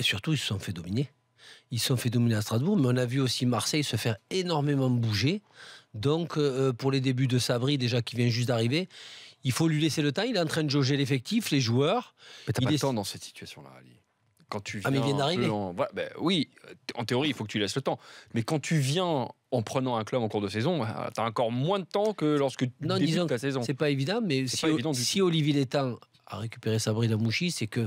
Et surtout, ils se sont fait dominer. Ils se sont fait dominer à Strasbourg, mais on a vu aussi Marseille se faire énormément bouger. Donc, pour les débuts de Sabri, déjà qui vient juste d'arriver, il faut lui laisser le temps. Il est en train de jauger l'effectif, les joueurs. Mais t'as pas le temps dans cette situation-là, Ali. Quand tu viens mais il vient d'arriver. Oui, en théorie, il faut que tu laisses le temps. Mais quand tu viens en prenant un club en cours de saison, tu as encore moins de temps que lorsque tu débutes ta saison. C'est pas évident, mais si Olivier Létang a récupéré Sabri Lamouchi, c'est que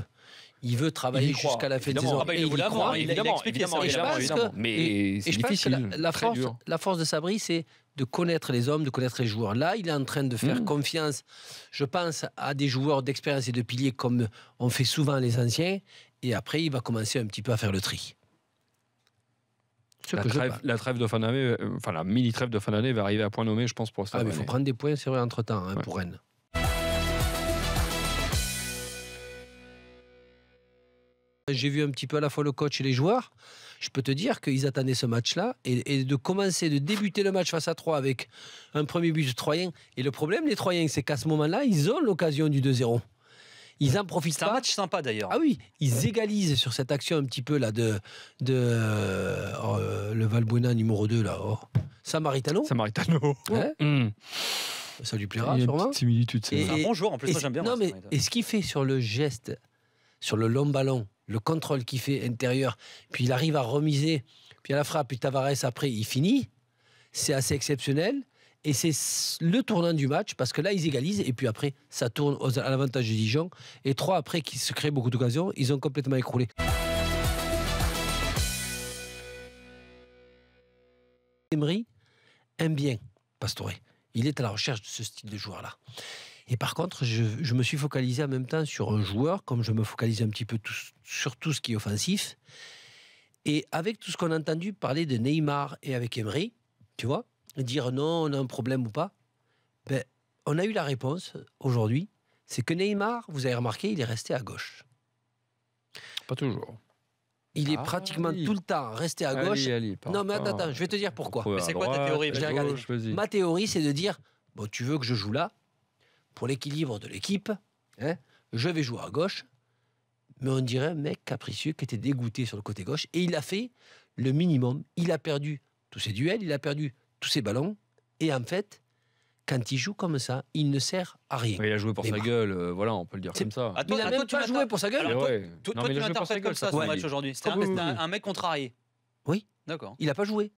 il veut travailler jusqu'à la fin de saison. Il a expliqué ça. Mais c'est difficile. La force de Sabri, c'est de connaître les hommes, de connaître les joueurs. Là, il est en train de faire confiance, je pense, à des joueurs d'expérience et de piliers comme on fait souvent les anciens. Et après, il va commencer un petit peu à faire le tri. La trêve de fin d'année, la mini-trêve de fin d'année va arriver à point nommé, je pense, pour ça. Il faut prendre des points, c'est vrai, entre-temps, pour Rennes. J'ai vu un petit peu à la fois le coach et les joueurs. Je peux te dire qu'ils attendaient ce match-là et de débuter le match face à Troyes avec un premier but de Troyen. Et le problème des Troyens, c'est qu'à ce moment-là, ils ont l'occasion du 2-0. Ils en profitent pas. C'est un match sympa d'ailleurs. Ah oui, ils égalisent sur cette action un petit peu là de le Valbuena numéro 2 là. Samaritano. Ouais. Ça lui plaira sûrement. C'est un bon joueur en plus, moi j'aime bien. Et ce qu'il fait sur le geste, sur le long ballon, le contrôle qu'il fait intérieur, puis il arrive à remiser, puis à la frappe, puis Tavares après il finit, c'est assez exceptionnel. Et c'est le tournant du match, parce que là, ils égalisent, et puis après, ça tourne à l'avantage de Dijon. Et Troyes, après, qui se créent beaucoup d'occasions, ils ont complètement écroulé. Emery aime bien Pastore. Il est à la recherche de ce style de joueur-là. Et par contre, je me suis focalisé en même temps sur un joueur, comme je me focalise un petit peu sur tout ce qui est offensif. Et avec tout ce qu'on a entendu parler de Neymar et avec Emery, tu vois, dire non, on a un problème ou pas, on a eu la réponse aujourd'hui, c'est que Neymar, vous avez remarqué, il est resté à gauche. Pas toujours. Il est pratiquement tout le temps resté à gauche. Non, mais attends, je vais te dire pourquoi. Mais c'est quoi ta théorie? Ma théorie, c'est de dire, bon, tu veux que je joue là, pour l'équilibre de l'équipe, je vais jouer à gauche, mais on dirait un mec capricieux qui était dégoûté sur le côté gauche, et il a fait le minimum. Il a perdu tous ses duels, il a perdu tous ses ballons, et en fait, quand il joue comme ça, il ne sert à rien. Il a joué pour sa gueule, voilà, on peut le dire comme ça. Il n'a même pas joué pour sa gueule. Toi, tu l'interprètes comme ça, ce match aujourd'hui. C'était un mec contrarié. Oui. D'accord. Il n'a pas joué.